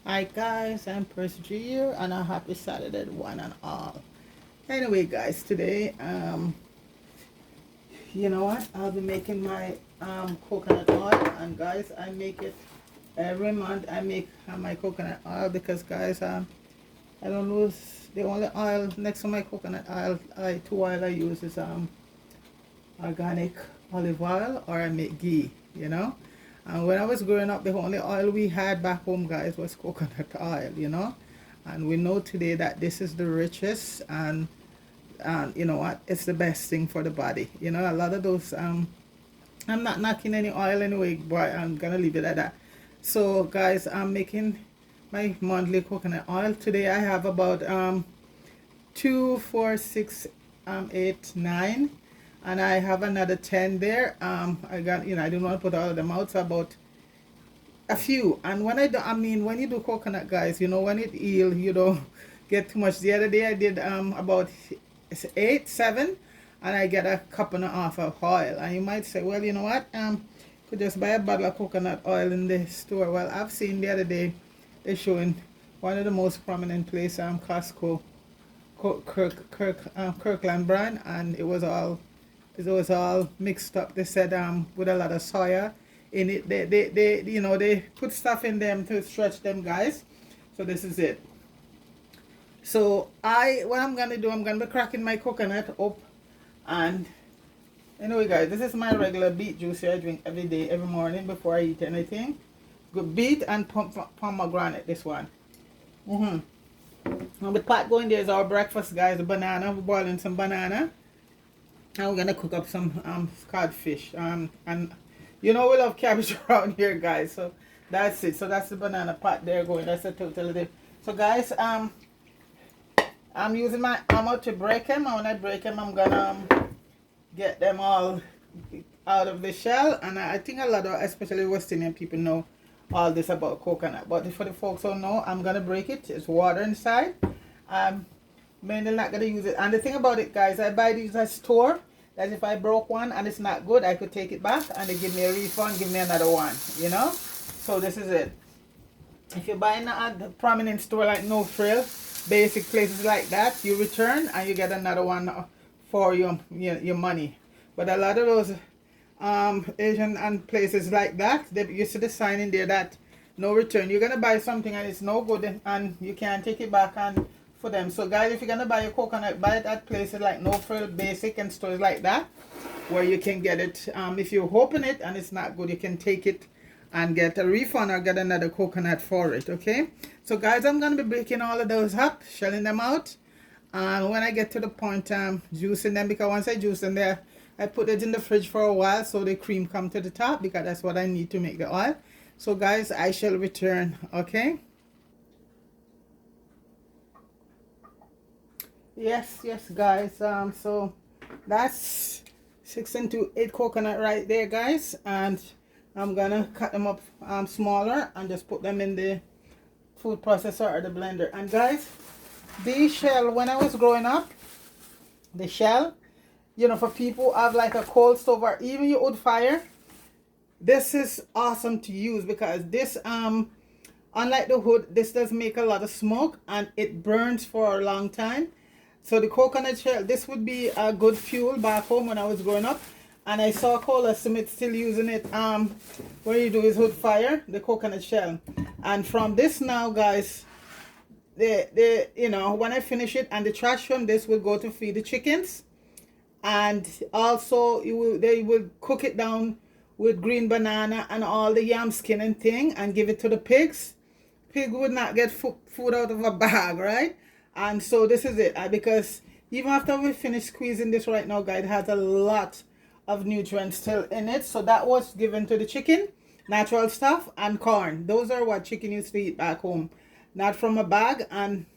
Hi guys, I'm Prince G here and a happy Saturday to one and all. Anyway guys, today you know what? I'll be making my coconut oil, and guys, I make it every month. I make my coconut oil because guys, I don't lose the only oil next to my coconut oil. Two oil I use is organic olive oil, or I make ghee, you know. And when I was growing up, the only oil we had back home, guys, was coconut oil, you know. And we know today that this is the richest, and you know what, it's the best thing for the body, you know. A lot of those I'm not knocking any oil anyway, but I'm gonna leave it at that. So guys, I'm making my monthly coconut oil. Today I have about 2, 4, 6, 8, 9, and I have another 10 there. I got, you know, I didn't want to put all of them out, so about a few. And when I do, I mean, when you do coconut, guys, you know, when it heal, you don't get too much. The other day I did about 8, 7, and I get a cup and a half of oil. And you might say, well, you know what, could just buy a bottle of coconut oil in the store. Well, I've seen the other day they're showing one of the most prominent place, Costco, Kirkland brand, and it was all mixed up. They said with a lot of soya in it. They you know, they put stuff in them to stretch them, guys. So this is it. So what I'm gonna do, I'm gonna be cracking my coconut up, and anyway guys, this is my regular beet juice here I drink every day, every morning before I eat anything. Good beet and pomegranate, this one. And the pot going there is our breakfast, guys. The banana, we're boiling some banana. And we're gonna cook up some codfish. And you know we love cabbage around here, guys. So that's it. So that's the banana pot there going. That's the total. So guys, I'm using my hammer to break them. And when I break them, I'm gonna get them all out of the shell. And I think a lot of, especially West Indian people, know all this about coconut. But for the folks who don't know, I'm gonna break it. It's water inside. Mainly not gonna use it. And the thing about it, guys, I buy these at store. That if I broke one and it's not good, I could take it back and they give me a refund, give me another one, you know. So this is it. If you're buying at a prominent store like No Frill, basic places like that, you return and you get another one for your money. But a lot of those Asian and places like that, they used to the sign in there that no return. You're gonna buy something and it's no good and you can't take it back and for them. So guys, if you're gonna buy your coconut, buy it at places like No Frill, Basic, and stores like that, where you can get it. If you open it and it's not good, you can take it and get a refund or get another coconut for it. Okay, so guys, I'm gonna be breaking all of those up, shelling them out, and when I get to the point, juicing them, because once I juice them there, I put it in the fridge for a while so the cream come to the top, because that's what I need to make the oil. So guys, I shall return. Okay. Yes, guys. So that's 6 into 8 coconut right there, guys, and I'm gonna cut them up smaller and just put them in the food processor or the blender. And guys, the shell, when I was growing up, the shell, you know, for people who have like a coal stove or even your wood fire, this is awesome to use, because this unlike the wood, this does make a lot of smoke and it burns for a long time. So the coconut shell, this would be a good fuel back home when I was growing up. And I saw Cola Smith still using it when you do his wood fire, the coconut shell. And from this now, guys, you know, when I finish it, and the trash from this will go to feed the chickens. And also they will cook it down with green banana and all the yam skin and thing and give it to the pigs. Pig would not get food out of a bag, right? And so this is it, because even after we finish squeezing this right now, guys, it has a lot of nutrients still in it. So that was given to the chicken, natural stuff, and corn. Those are what chicken used to eat back home, not from a bag. And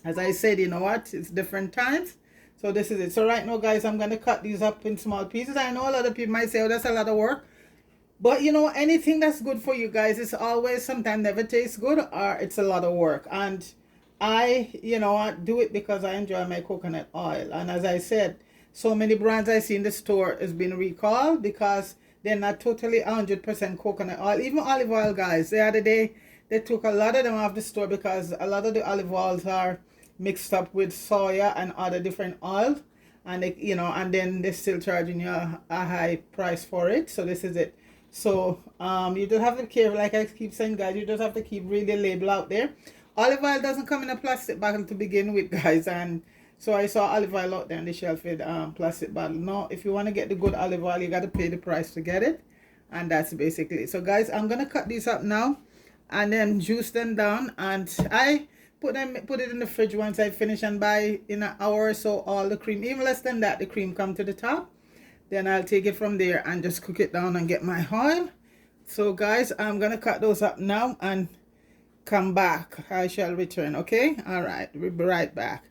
as I said, you know what, it's different times. So this is it. So right now, guys, I'm going to cut these up in small pieces. I know a lot of people might say, oh, that's a lot of work. But you know, anything that's good for you guys is always sometimes never tastes good, or it's a lot of work. And I, you know, I do it because I enjoy my coconut oil. And as I said, so many brands I see in the store is being recalled because they're not totally 100% coconut oil. Even olive oil, guys, the other day they took a lot of them off the store because a lot of the olive oils are mixed up with soya and other different oils, and they, you know, and then they're still charging you a high price for it. So this is it. So you just have to be careful, like I keep saying, guys. You just have to keep reading the label out there. Olive oil doesn't come in a plastic bottle to begin with, guys, and so I saw olive oil out there on the shelf with plastic bottle. No, if you want to get the good olive oil, you got to pay the price to get it, and that's basically it. So guys, I'm gonna cut these up now and then juice them down, and I put it in the fridge once I finish, and by in an hour or so all the cream, even less than that, the cream come to the top. Then I'll take it from there and just cook it down and get my oil. So guys, I'm gonna cut those up now and come back. I shall return. Okay, all right, we'll be right back.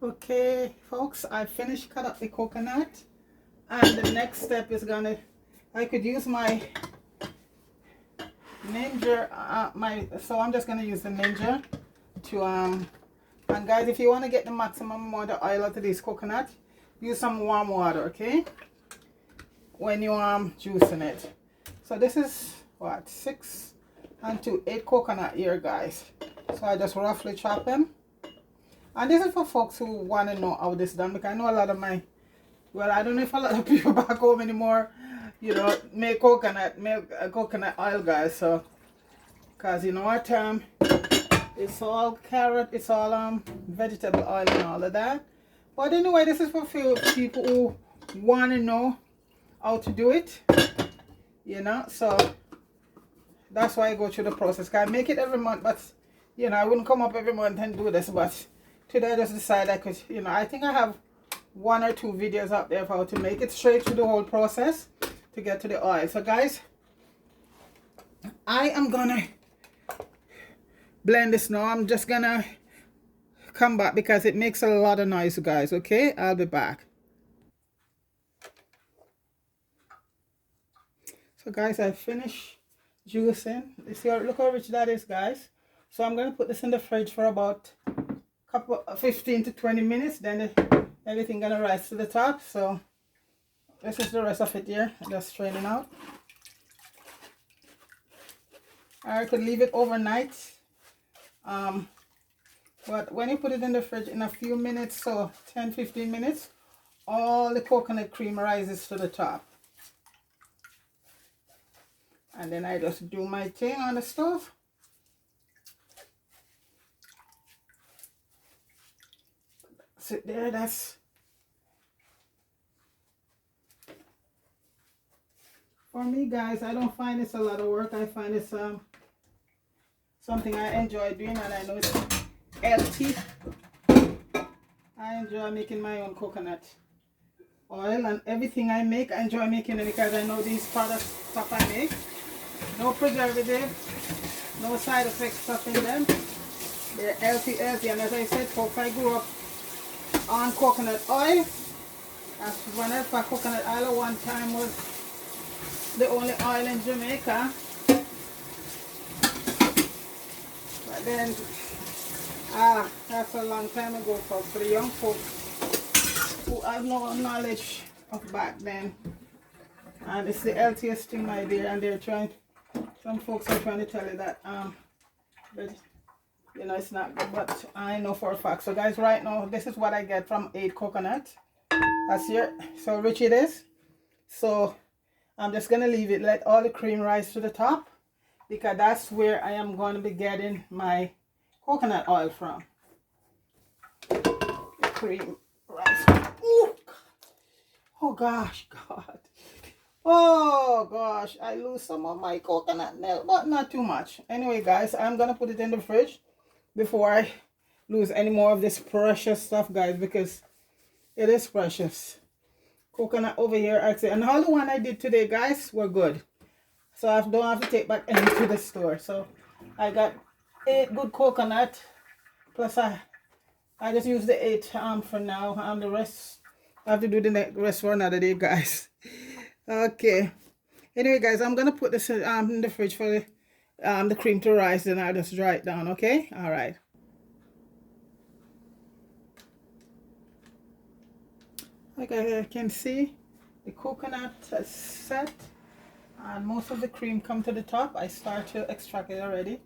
Okay folks, I finished cut up the coconut, and the next step is gonna, I could use my Ninja, so I'm just gonna use the Ninja to and guys, if you want to get the maximum amount of oil out of this coconut, use some warm water, okay, when you juicing it. So this is what, 6 and 2, 8 coconut here, guys. So I just roughly chop them, and this is for folks who want to know how this is done, because I know a lot of my, well, I don't know if a lot of people back home anymore, you know, make coconut oil, guys. So because you know what, it's all carrot, it's all vegetable oil and all of that. But anyway, this is for few people who want to know how to do it, you know. So that's why I go through the process. Cause I make it every month, but you know, I wouldn't come up every month and do this. But today I just decided I could, you know, I think I have 1 or 2 videos up there for how to make it straight through the whole process to get to the oil. So guys, I am gonna blend this now. I'm just gonna come back because it makes a lot of noise, guys. Okay, I'll be back. So guys, I finished juicing. You see, look how rich that is, guys. So I'm gonna put this in the fridge for about 15 to 20 minutes, then everything gonna rise to the top. So this is the rest of it here, just straining out. I could leave it overnight, but when you put it in the fridge in a few minutes, so 10-15 minutes, all the coconut cream rises to the top. And then I just do my thing on the stove. Sit there. That's for me, guys. I don't find this a lot of work. I find it's something I enjoy doing, and I know it's healthy. I enjoy making my own coconut oil, and everything I make, I enjoy making it because I know these products stuff I make, no preservative, no side effects stuff in them. They're healthy, and as I said, folks, I grew up on coconut oil. When I for coconut oil at one time was the only oil in Jamaica, but then that's a long time ago, folks. For the young folks who have no knowledge of back then, and it's the healthiest thing, my dear, and they're trying, some folks are trying to tell you that but you know it's not good, but I know for a fact. So guys, right now this is what I get from 8 coconut. That's here, so rich it is. So I'm just gonna leave it, let all the cream rise to the top, because that's where I am going to be getting my coconut oil from. The cream rise. Ooh, oh gosh, God. Oh gosh, I lose some of my coconut milk, but not too much. Anyway, guys, I'm gonna put it in the fridge before I lose any more of this precious stuff, guys, because it is precious. Coconut over here, actually, and all the one I did today, guys, were good. So I don't have to take back any to the store. So I got 8 good coconut, plus I just use the 8 for now. The rest I have to do the rest for another day, guys. Okay. Anyway, guys, I'm gonna put this in the fridge for the cream to rise, and I'll just dry it down. Okay. All right. Like I can see, the coconut is set and most of the cream come to the top. I start to extract it already.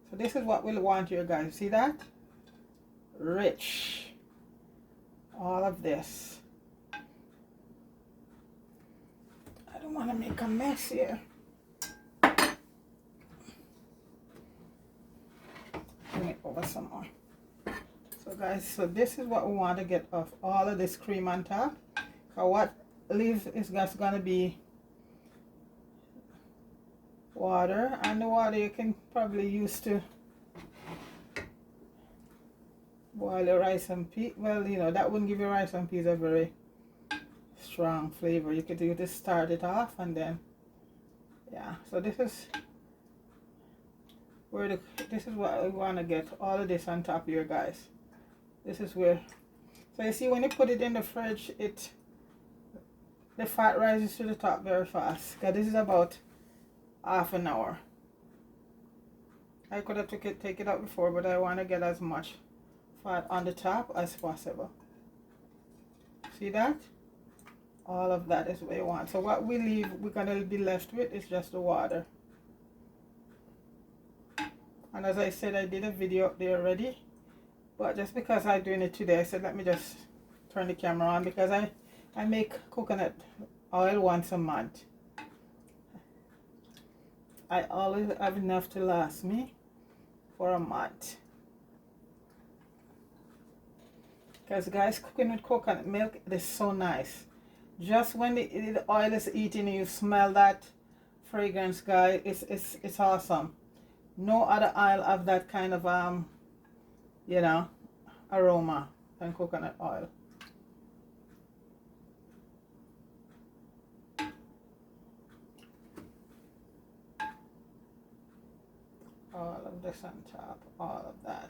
So this is what we'll want here, guys. See that? Rich. All of this. I don't want to make a mess here. Bring it over some more. So guys, so this is what we want to get off all of this cream on top. So what leaves is just going to be water, and the water you can probably use to boil the rice and peas. Well, you know, that wouldn't give your rice and peas a very strong flavor. You could do this, start it off, and then yeah. So this is where this is what we want to get all of this on top here, guys. This is where, so you see when you put it in the fridge, the fat rises to the top very fast, because this is about half an hour. I could have take it out before, but I want to get as much fat on the top as possible. See that? All of that is what you want. So what we're gonna be left with is just the water. And as I said, I did a video up there already, but just because I'm doing it today, I said let me just turn the camera on, because I make coconut oil once a month. I always have enough to last me for a month. Because guys, cooking with coconut milk is so nice. Just when the oil is eating, you smell that fragrance, guys. It's awesome. No other oil have that kind of you know, aroma than coconut oil. All of this on top, all of that.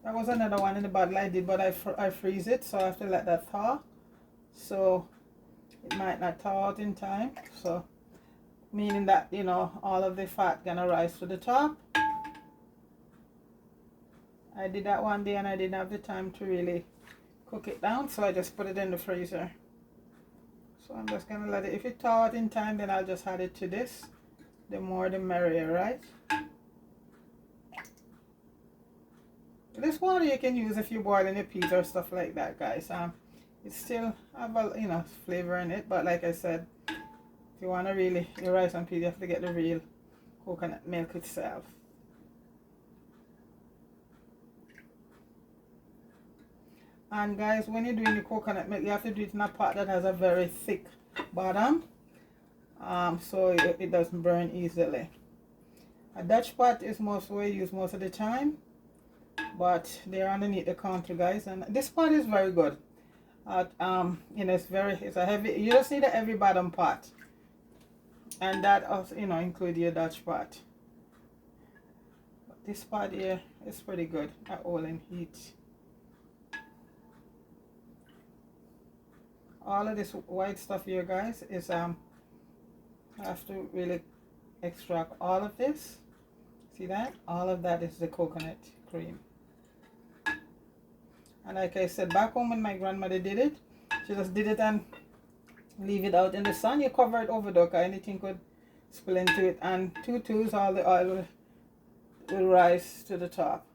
That was another one in the bottle I did, but I freeze it, so I have to let that thaw. So it might not thaw out in time. So meaning that, you know, all of the fat gonna rise to the top. I did that one day and I didn't have the time to really cook it down, so I just put it in the freezer. So I'm just gonna let it, if it thaw out in time, then I'll just add it to this. The more the merrier, right? This water you can use if you're boiling your peas or stuff like that, guys. It still have a, you know, flavor in it, but like I said, if you want to really, your rice and peas, you have to get the real coconut milk itself. And guys, when you're doing the coconut milk, you have to do it in a pot that has a very thick bottom, so it doesn't burn easily. A Dutch pot is most what you use most of the time, but they're underneath the counter, guys. And this pot is very good. You know, it's a heavy. You just need a heavy bottom pot, and that also, you know, include your Dutch pot. But this pot here is pretty good at holding heat. All of this white stuff here, guys, is I have to really extract all of this. See that? All of that is the coconut cream. And like I said, back home when my grandmother did it, she just did it and leave it out in the sun. You cover it over, though, because anything could spill into it. And 2 twos, all the oil will rise to the top.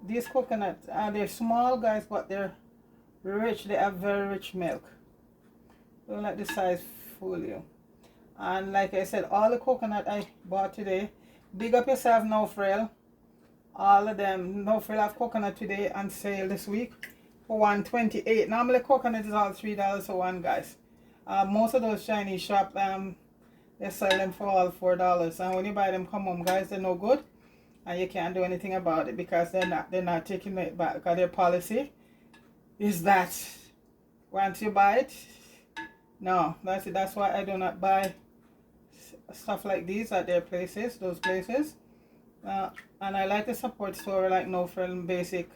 These coconuts, they're small, guys, but they're rich. They have very rich milk. Don't let the size fool you. And like I said, all the coconut I bought today, big up yourself, No Frill. All of them, No Frill have coconut today on sale this week for $1.28. Normally coconut is all $3 for one, guys. Most of those Chinese shop, they sell them for all $4. And when you buy them come home, guys, they're no good, and you can't do anything about it because they're not taking it back. Because their policy is that once you buy it, no, that's it. That's why I do not buy stuff like these at their places, those places. And I like to support store like No Frill Basic,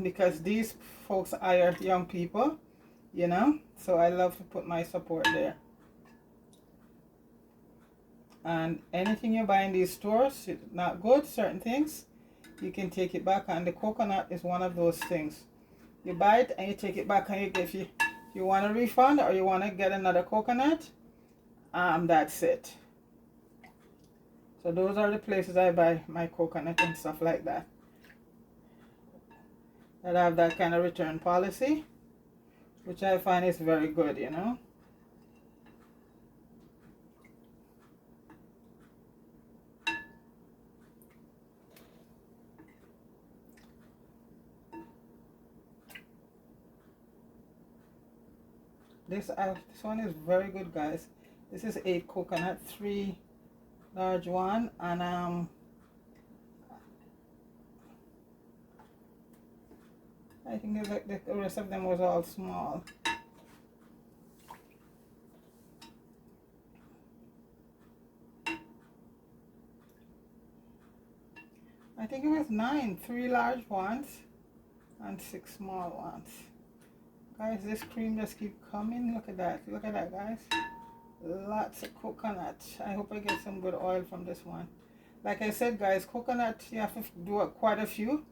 because these folks hire young people, you know, so I love to put my support there. And anything you buy in these stores, it's not good. Certain things you can take it back, and the coconut is one of those things. You buy it and you take it back, and you if you want a refund or you want to get another coconut, that's it. So those are the places I buy my coconut and stuff like that. That have that kind of return policy, which I find is very good, you know. This one is very good, guys. This is 8 coconut, 3 large one, and I think it's like the rest of them was all small. I think it was 9, 3 large ones and 6 small ones. Guys, this cream just keep coming. Look at that, guys. Lots of coconut. I hope I get some good oil from this one. Like I said, guys, coconut, you have to do quite a few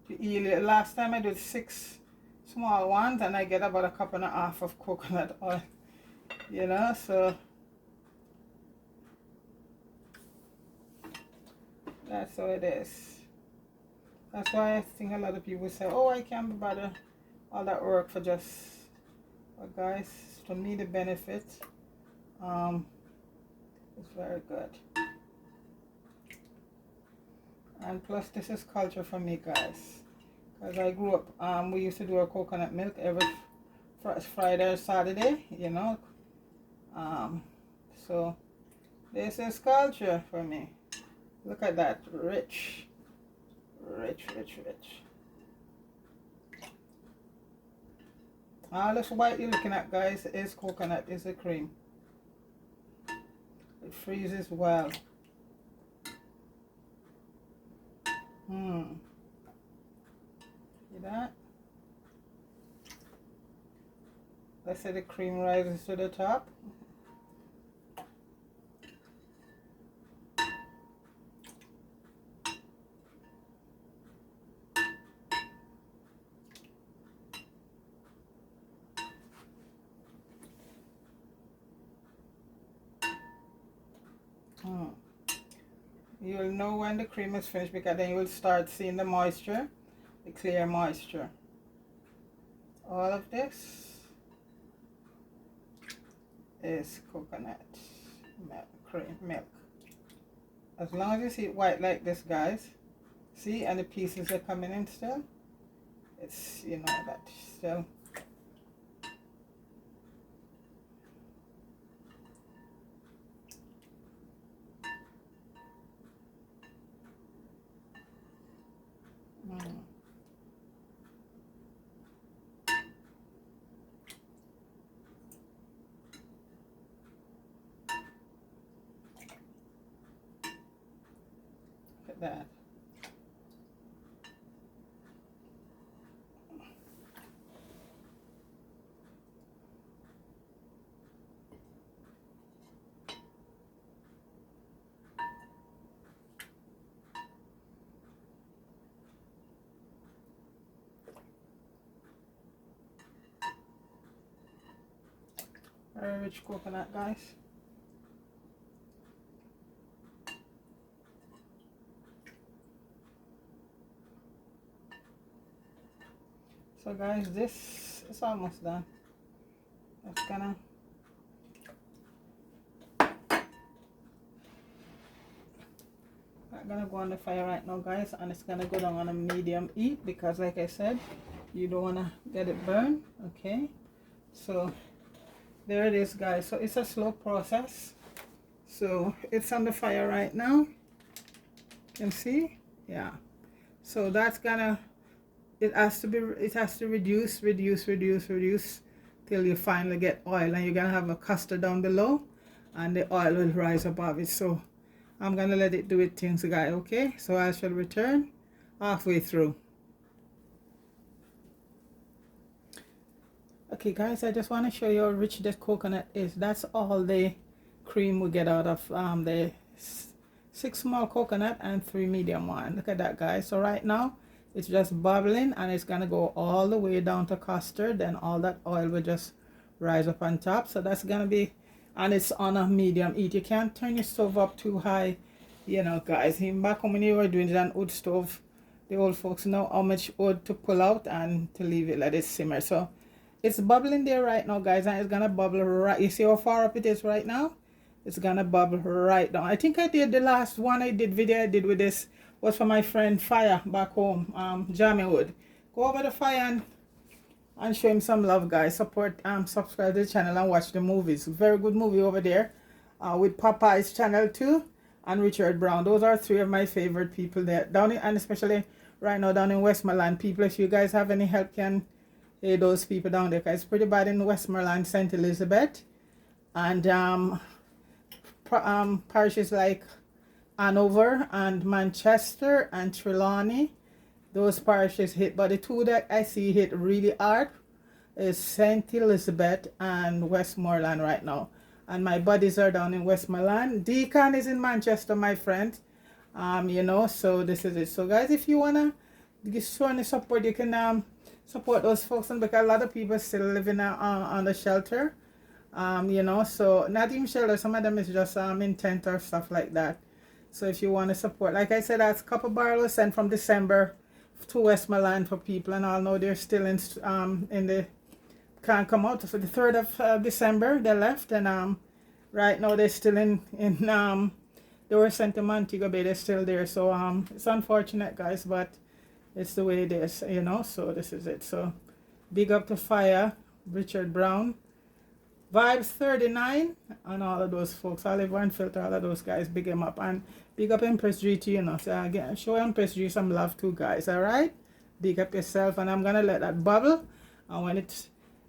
to yield it. Last time I did 6 small ones and I get about a cup and a half of coconut oil, you know. So that's how it is. That's why I think a lot of people say, oh, I can't be bothered all that work for just, but guys, for me the benefit is very good. And plus this is culture for me, guys, because I grew up, we used to do our coconut milk every Friday or Saturday, you know. So this is culture for me. Look at that, rich. All this white you're looking at, guys, is coconut, is the cream. It freezes well. See that? Let's say the cream rises to the top. You'll know when the cream is finished, because then you'll start seeing the moisture, the clear moisture. All of this is coconut milk. As long as you see it white like this, guys, see, and the pieces are coming in still, it's, you know, that still. Look at that. Very rich coconut, guys. So guys, this is almost done. It's gonna go on the fire right now, guys, and it's gonna go down on a medium heat, because like I said, you don't wanna get it burned. Okay, so there it is, guys. So it's a slow process. So it's on the fire right now. You can see, yeah. So that's gonna, it has to reduce till you finally get oil, and you're gonna have a custard down below and the oil will rise above it. So I'm gonna let it do its things, guys. Okay, so I shall return halfway through. Okay, guys, I just want to show you how rich this coconut is. That's all the cream we get out of the 6 small coconut and 3 medium one. Look at that, guys. So right now it's just bubbling, and it's gonna go all the way down to custard. Then all that oil will just rise up on top. So that's gonna be, and it's on a medium heat. You can't turn your stove up too high, you know, guys. Even back when you were doing it on wood stove, the old folks know how much wood to pull out and to leave it let it simmer. So it's bubbling there right now, guys, and it's gonna bubble right. You see how far up it is right now? It's gonna bubble right down. I think I did the last one video I did with this was for my friend Fire back home, Jamie Wood. Go over to Fire and show him some love, guys. Support, subscribe to the channel and watch the movies. Very good movie over there, with Popeye's channel too, and Richard Brown. Those are 3 of my favorite people there down in, and especially right now down in Westmoreland. People, if you guys have any help, can hey those people down there, because it's pretty bad in Westmoreland, St. Elizabeth, and parishes like Hanover and Manchester and Trelawney. Those parishes hit, but the 2 that I see hit really hard is St. Elizabeth and Westmoreland right now. And my buddies are down in Westmoreland. Deacon is in Manchester, my friend. You know, so this is it. So guys, if you wanna show any support, you can support those folks, and because a lot of people still living on the shelter. You know, so not even shelter, some of them is just in tent or stuff like that. So if you want to support, like I said, that's a couple barrels sent from December to Westmoreland for people, and all know they're still in the can't come out. So the 3rd of December they left, and right now they're still in they were sent to Montego Bay. They're still there. So it's unfortunate, guys, but it's the way it is, you know. So this is it. So big up to Fire, Richard Brown, Vibes 39, and all of those folks, Oliver and Filter, all of those guys, big them up, and big up Empress G to, you know. So again, show Empress G some love too, guys. All right, big up yourself, and I'm gonna let that bubble, and when it's,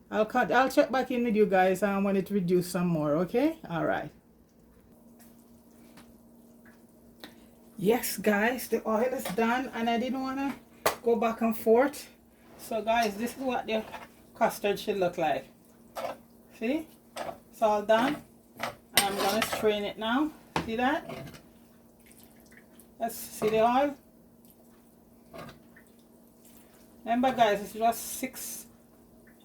I'll check back in with you guys, and when it reduces some more. Okay, all right. Yes, guys, the oil is done, and I didn't wanna go back and forth. So guys, this is what the custard should look like. See, it's all done, and I'm gonna strain it now. See that? Let's see the oil. Remember, guys, it's just 6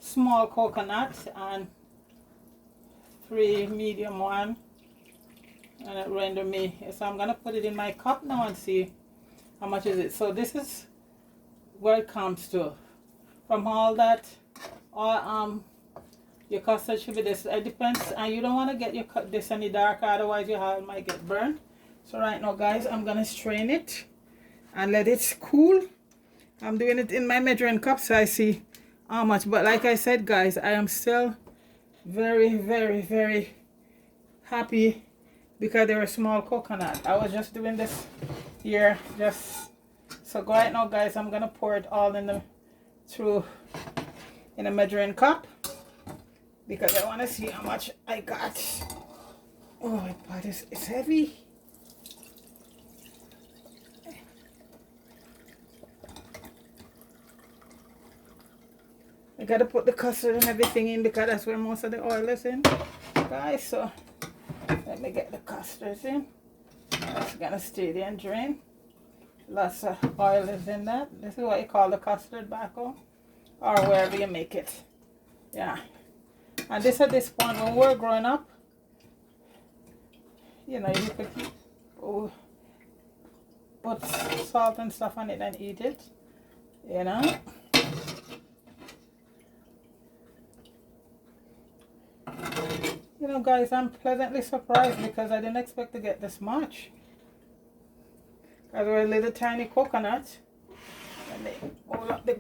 small coconuts and 3 medium one, and it render me. So I'm gonna put it in my cup now and see how much is it. So this is where it comes to. From all that, your custard should be this. It depends, and you don't want to get your this any darker, otherwise your oil might get burned. So right now, guys, I'm gonna strain it and let it cool. I'm doing it in my measuring cup so I see how much. But like I said, guys, I am still very, very, very happy because they're a small coconut. I was just doing this here, just so right now, guys, I'm gonna pour it all in a measuring cup, because I want to see how much I got. Oh my God, it's heavy. I gotta put the custard and everything in because that's where most of the oil is in, guys. So let me get the custards in. It's gonna stay there and drain. Lots of oil is in that. This is what you call the custard back home, or wherever you make it. Yeah. And this at this point, when we're growing up, you know, you could put salt and stuff on it and eat it, you know. You know, guys, I'm pleasantly surprised because I didn't expect to get this much. Because we're a little tiny coconut. Let me hold up the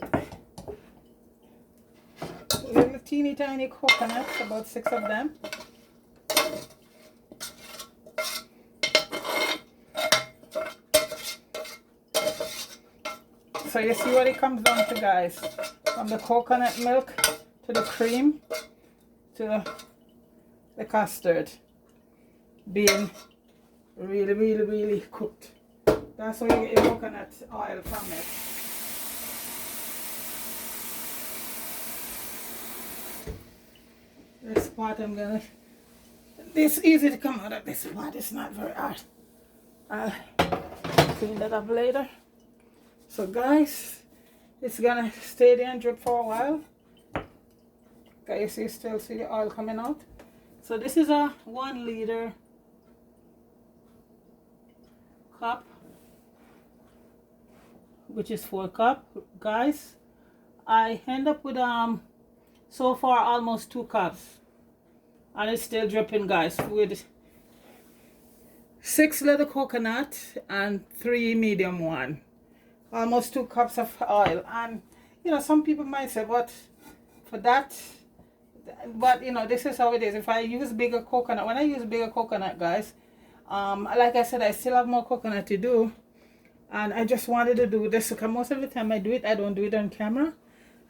little teeny tiny coconuts, about 6 of them. So you see what it comes down to, guys. From the coconut milk to the cream to the custard being really, really, really cooked. That's how you get your coconut oil from it. This part I'm gonna, this easy to come out of this part, it's not very hard. I'll clean that up later. So guys, it's gonna stay there and drip for a while. Guys, you still see the oil coming out. So this is a 1 liter cup, which is 4 cup. Guys, I end up with so far almost 2 cups, and it's still dripping, guys, with 6 little coconut and 3 medium one. Almost 2 cups of oil. And you know, some people might say, but for that, but you know, this is how it is. If I use bigger coconut, when I use bigger coconut, guys, like I said, I still have more coconut to do, and I just wanted to do this because most of the time I do it, I don't do it on camera,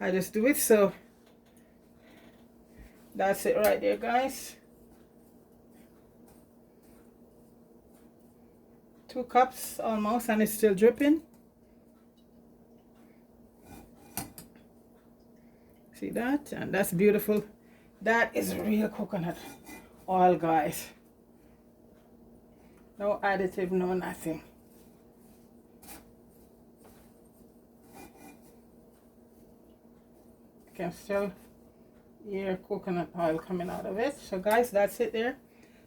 I just do it. So that's it right there, guys. 2 cups almost, and it's still dripping. See that? And that's beautiful. That is real coconut oil, guys. No additive, no nothing. You can still hear coconut oil coming out of it. So guys, that's it there.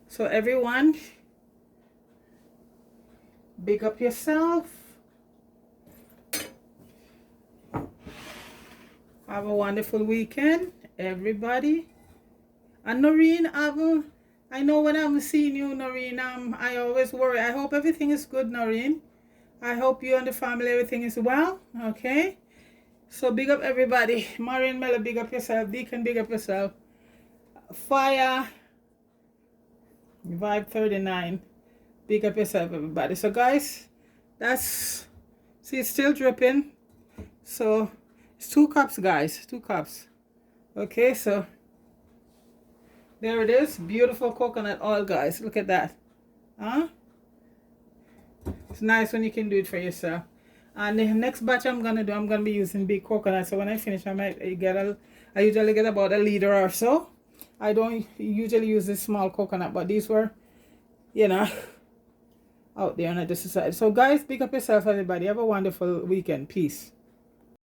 So everyone, big up yourself. Have a wonderful weekend, everybody. And Noreen, I know when I'm seeing you, Noreen, I always worry. I hope everything is good, Noreen. I hope you and the family, everything is well, okay? So big up everybody. Maureen Miller, big up yourself. Deacon, big up yourself. Fire, Vibe 39, big up yourself, everybody. So guys, that's, see, it's still dripping. So it's 2 cups, guys, 2 cups. Okay, so there it is. Beautiful coconut oil, guys. Look at that. Huh? It's nice when you can do it for yourself. And the next batch I'm gonna do, I'm gonna be using big coconut. So when I finish, I might get I usually get about 1 liter or so. I don't usually use this small coconut, but these were, you know, out there, and I just decided. So guys, pick up yourself, everybody. Have a wonderful weekend. Peace.